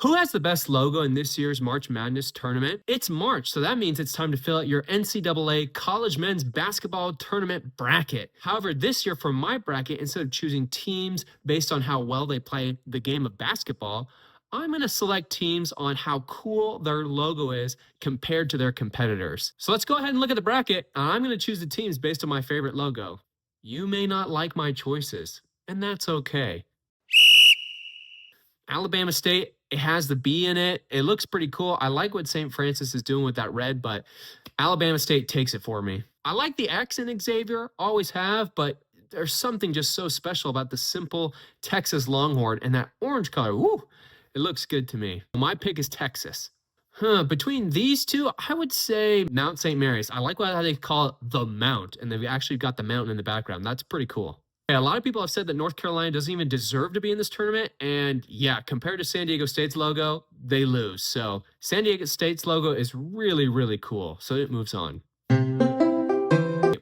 Who has the best logo in this year's March Madness tournament? It's March, so that means it's time to fill out your NCAA College Men's Basketball Tournament bracket. However, this year for my bracket, instead of choosing teams based on how well they play the game of basketball, I'm going to select teams on how cool their logo is compared to their competitors. So let's go ahead and look at the bracket. I'm going to choose the teams based on my favorite logo. You may not like my choices, and that's okay. Alabama State, it has the B in it. It looks pretty cool. I like what St. Francis is doing with that red, but Alabama State takes it for me. I like the X in Xavier, always have, but there's something just so special about the simple Texas Longhorn and that orange color. Woo, it looks good to me. My pick is Texas. Between these two, I would say Mount St. Mary's. I like how they call it the Mount, and they've actually got the mountain in the background. That's pretty cool. A lot of people have said that North Carolina doesn't even deserve to be in this tournament. And yeah, compared to San Diego State's logo, they lose. So San Diego State's logo is really, really cool. So it moves on.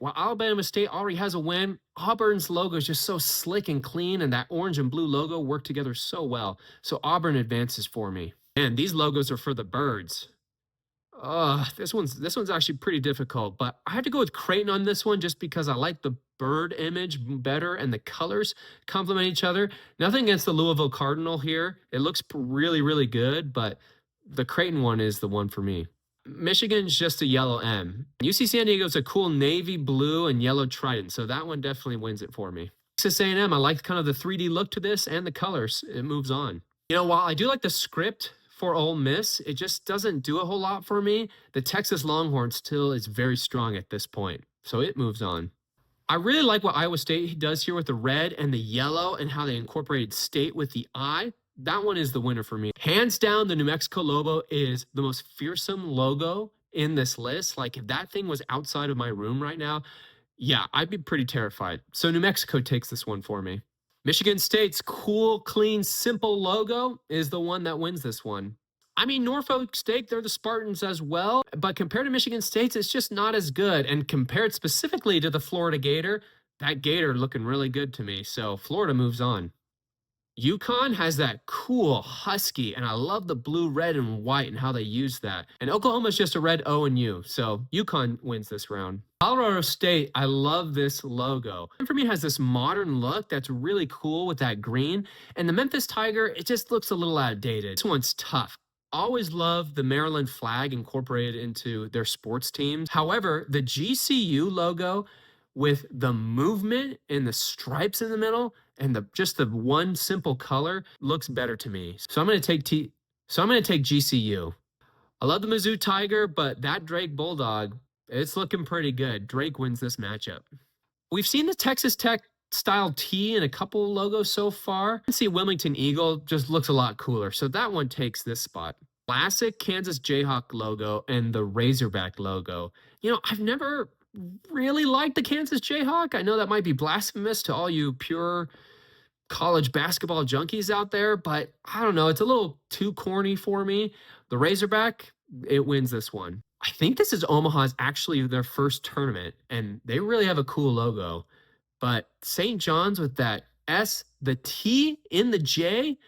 While Alabama State already has a win, Auburn's logo is just so slick and clean, and that orange and blue logo work together so well. So Auburn advances for me. And these logos are for the birds. This one's actually pretty difficult, but I have to go with Creighton on this one just because I like the bird image better and the colors complement each other. Nothing against the Louisville Cardinal here. It looks really, really good, but the Creighton one is the one for me. Michigan's just a yellow M. UC San Diego's a cool navy blue and yellow trident, so that one definitely wins it for me. Texas A&M, I like kind of the 3D look to this and the colors. It moves on. While I do like the script for Ole Miss, it just doesn't do a whole lot for me. The Texas Longhorn still is very strong at this point, so it moves on. I really like what Iowa State does here with the red and the yellow and how they incorporated state with the I. That one is the winner for me. Hands down, the New Mexico logo is the most fearsome logo in this list. Like if that thing was outside of my room right now, yeah, I'd be pretty terrified. So New Mexico takes this one for me. Michigan State's cool, clean, simple logo is the one that wins this one. I mean, Norfolk State, they're the Spartans as well, but compared to Michigan State's, it's just not as good. And compared specifically to the Florida Gator, that Gator looking really good to me. So Florida moves on. UConn has that cool husky, and I love the blue, red, and white and how they use that. And Oklahoma's just a red O and U, so UConn wins this round. Colorado State, I love this logo. And for me, it has this modern look that's really cool with that green. And the Memphis Tiger, it just looks a little outdated. This one's tough. Always love the Maryland flag incorporated into their sports teams. However, the GCU logo with the movement and the stripes in the middle and just the one simple color looks better to me. So I'm going to take GCU. I love the Mizzou Tiger, but that Drake Bulldog, it's looking pretty good. Drake wins this matchup. We've seen the Texas Tech style T in a couple logos so far. I see Wilmington Eagle just looks a lot cooler. So that one takes this spot. Classic Kansas Jayhawk logo and the Razorback logo. I've never really liked the Kansas Jayhawk. I know that might be blasphemous to all you pure college basketball junkies out there, but I don't know. It's a little too corny for me. The Razorback, it wins this one. I think this is Omaha's actually their first tournament, and they really have a cool logo. But St. John's with that S, the T in the J,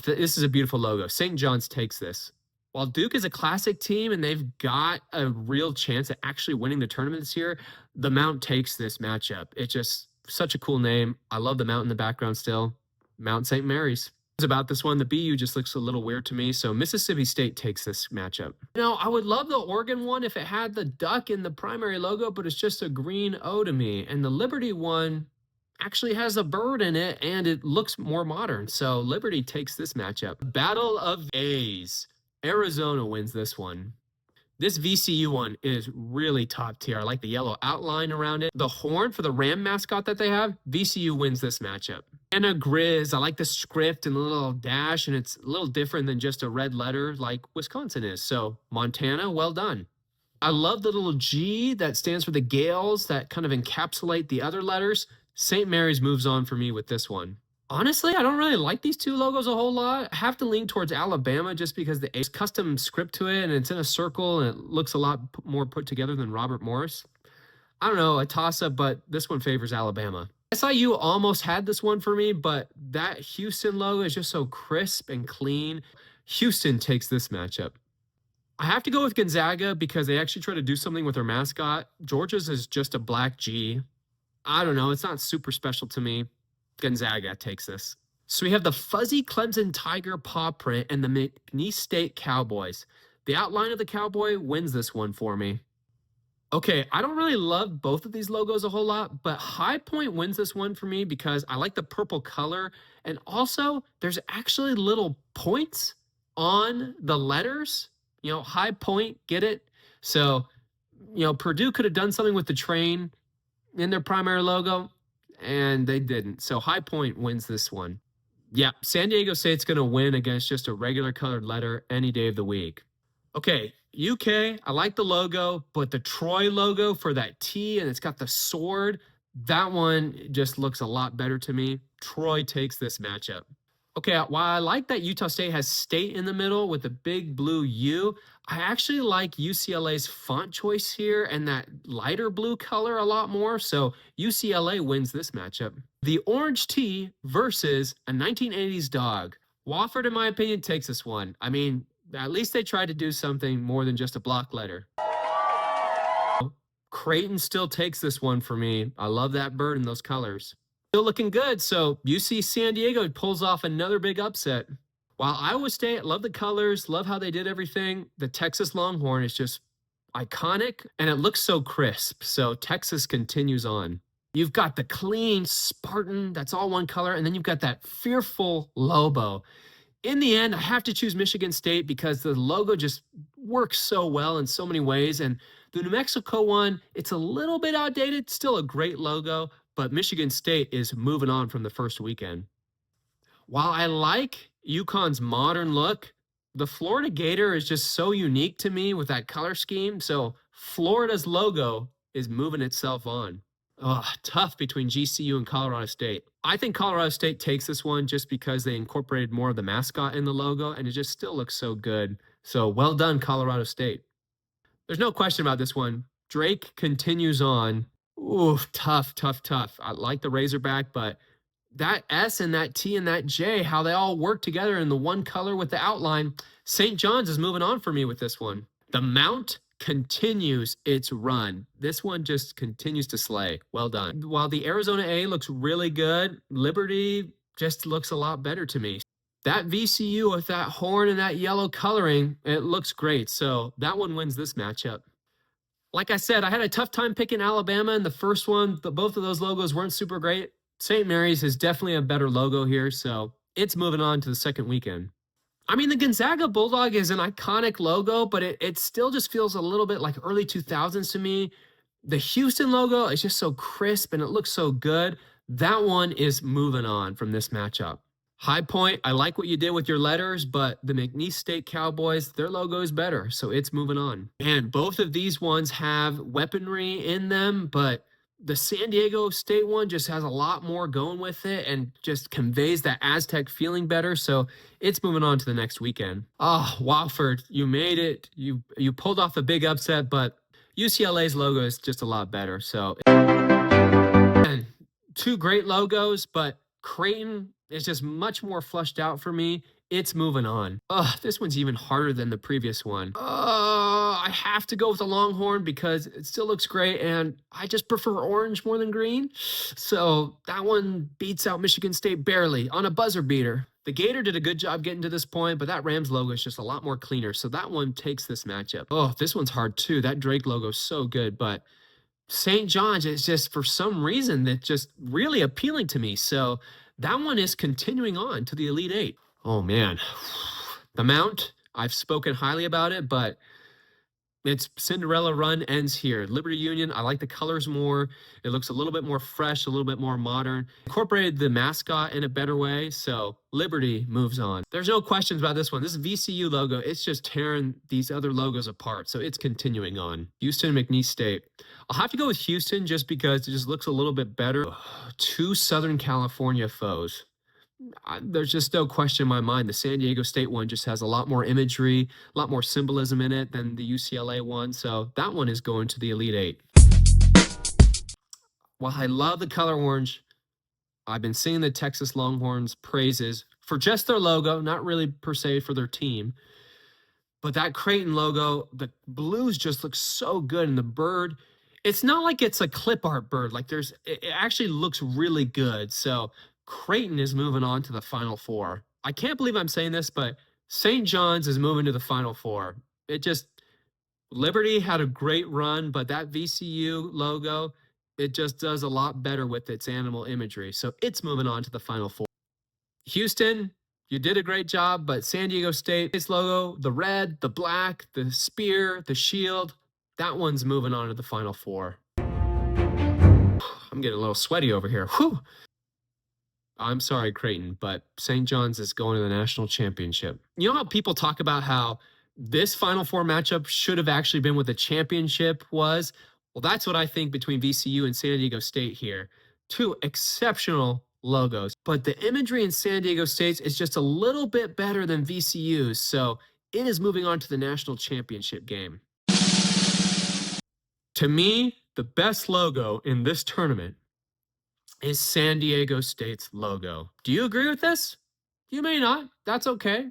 this is a beautiful logo. St. John's takes this. While Duke is a classic team and they've got a real chance at actually winning the tournament this year, the Mount takes this matchup. It's just such a cool name. I love the Mount in the background still. Mount St. Mary's. About this one, the BU just looks a little weird to me, so Mississippi State takes this matchup. I would love the Oregon one if it had the duck in the primary logo, but it's just a green O to me. And the Liberty one actually has a bird in it, and it looks more modern, so Liberty takes this matchup. Battle of A's. Arizona wins this one. This VCU one is really top tier. I like the yellow outline around it. The horn for the Ram mascot that they have, VCU wins this matchup. And a Grizz, I like the script and the little dash, and it's a little different than just a red letter like Wisconsin is. So Montana, well done. I love the little G that stands for the Gales that kind of encapsulate the other letters. St. Mary's moves on for me with this one. Honestly, I don't really like these two logos a whole lot. I have to lean towards Alabama just because the custom script to it, and it's in a circle, and it looks a lot more put together than Robert Morris. I don't know, a toss-up, but this one favors Alabama. SIU almost had this one for me, but that Houston logo is just so crisp and clean. Houston takes this matchup. I have to go with Gonzaga because they actually try to do something with their mascot. Georgia's is just a black G. I don't know. It's not super special to me. Gonzaga takes this. So we have the fuzzy Clemson Tiger paw print and the McNeese State Cowboys. The outline of the cowboy wins this one for me. Okay, I don't really love both of these logos a whole lot, but High Point wins this one for me because I like the purple color. And also, there's actually little points on the letters. High Point, get it? So, Purdue could have done something with the train in their primary logo, and they didn't. So High Point wins this one. Yeah, San Diego State's going to win against just a regular colored letter any day of the week. Okay, UK, I like the logo, but the Troy logo for that T and it's got the sword, that one just looks a lot better to me. Troy takes this matchup. Okay, while I like that Utah State has state in the middle with the big blue U, I actually like UCLA's font choice here and that lighter blue color a lot more, so UCLA wins this matchup. The orange T versus a 1980s dog. Wofford, in my opinion, takes this one. I mean, at least they tried to do something more than just a block letter. Creighton still takes this one for me. I love that bird and those colors. Still looking good, so UC San Diego pulls off another big upset. While Iowa State, love the colors, love how they did everything, the Texas Longhorn is just iconic, and it looks so crisp, so Texas continues on. You've got the clean Spartan, that's all one color, and then you've got that fearful Lobo. In the end, I have to choose Michigan State because the logo just works so well in so many ways. And the New Mexico one, it's a little bit outdated, still a great logo, but Michigan State is moving on from the first weekend. While I like UConn's modern look, the Florida Gator is just so unique to me with that color scheme. So Florida's logo is moving itself on. Tough between GCU and Colorado State. I think Colorado State takes this one just because they incorporated more of the mascot in the logo, and it just still looks so good. So well done, Colorado State. There's no question about this one. Drake continues on. Ooh, tough. I like the Razorback, but that S and that T and that J, how they all work together in the one color with the outline. St. John's is moving on for me with this one. The Mount continues its run. This one just continues to slay. Well done. While the Arizona A looks really good, Liberty just looks a lot better to me. That VCU with that horn and that yellow coloring, it looks great. So that one wins this matchup. Like I said, I had a tough time picking Alabama in the first one. Both of those logos weren't super great. St. Mary's is definitely a better logo here, so it's moving on to the second weekend. I mean, the Gonzaga Bulldog is an iconic logo, but it still just feels a little bit like early 2000s to me. The Houston logo is just so crisp and it looks so good. That one is moving on from this matchup. High Point, I like what you did with your letters, but the McNeese State Cowboys, their logo is better, so it's moving on. And both of these ones have weaponry in them, but the San Diego State one just has a lot more going with it and just conveys that Aztec feeling better. So it's moving on to the next weekend. Wofford, you made it. You pulled off a big upset, but UCLA's logo is just a lot better. So and two great logos, but Creighton is just much more flushed out for me. It's moving on. This one's even harder than the previous one. I have to go with the Longhorn because it still looks great, and I just prefer orange more than green. So that one beats out Michigan State barely on a buzzer beater. The Gator did a good job getting to this point, but that Rams logo is just a lot more cleaner. So that one takes this matchup. This one's hard too. That Drake logo is so good, but St. John's is just for some reason that's just really appealing to me. So that one is continuing on to the Elite Eight. Oh man, the Mount, I've spoken highly about it, but its Cinderella run ends here. Liberty Union, I like the colors more. It looks a little bit more fresh, a little bit more modern. Incorporated the mascot in a better way, so Liberty moves on. There's no questions about this one. This VCU logo, it's just tearing these other logos apart, so it's continuing on. Houston, McNeese State. I'll have to go with Houston just because it just looks a little bit better. Two Southern California foes. There's just no question in my mind. The San Diego State one just has a lot more imagery, a lot more symbolism in it than the UCLA one. So that one is going to the Elite Eight. While I love the color orange, I've been singing the Texas Longhorns praises for just their logo, not really per se for their team. But that Creighton logo, the blues just look so good. And the bird, it's not like it's a clip art bird. Like it actually looks really good. So Creighton is moving on to the Final Four. I can't believe I'm saying this, but St. John's is moving to the Final Four. It just, Liberty had a great run, but that VCU logo, it just does a lot better with its animal imagery. So it's moving on to the Final Four. Houston, you did a great job, but San Diego State's logo, the red, the black, the spear, the shield, that one's moving on to the Final Four. I'm getting a little sweaty over here. Whew. I'm sorry, Creighton, but St. John's is going to the national championship. You know how people talk about how this Final Four matchup should have actually been what the championship was? Well, that's what I think between VCU and San Diego State here. Two exceptional logos, but the imagery in San Diego State's is just a little bit better than VCU's, so it is moving on to the national championship game. To me, the best logo in this tournament is San Diego State's logo. Do you agree with this? You may not. That's okay.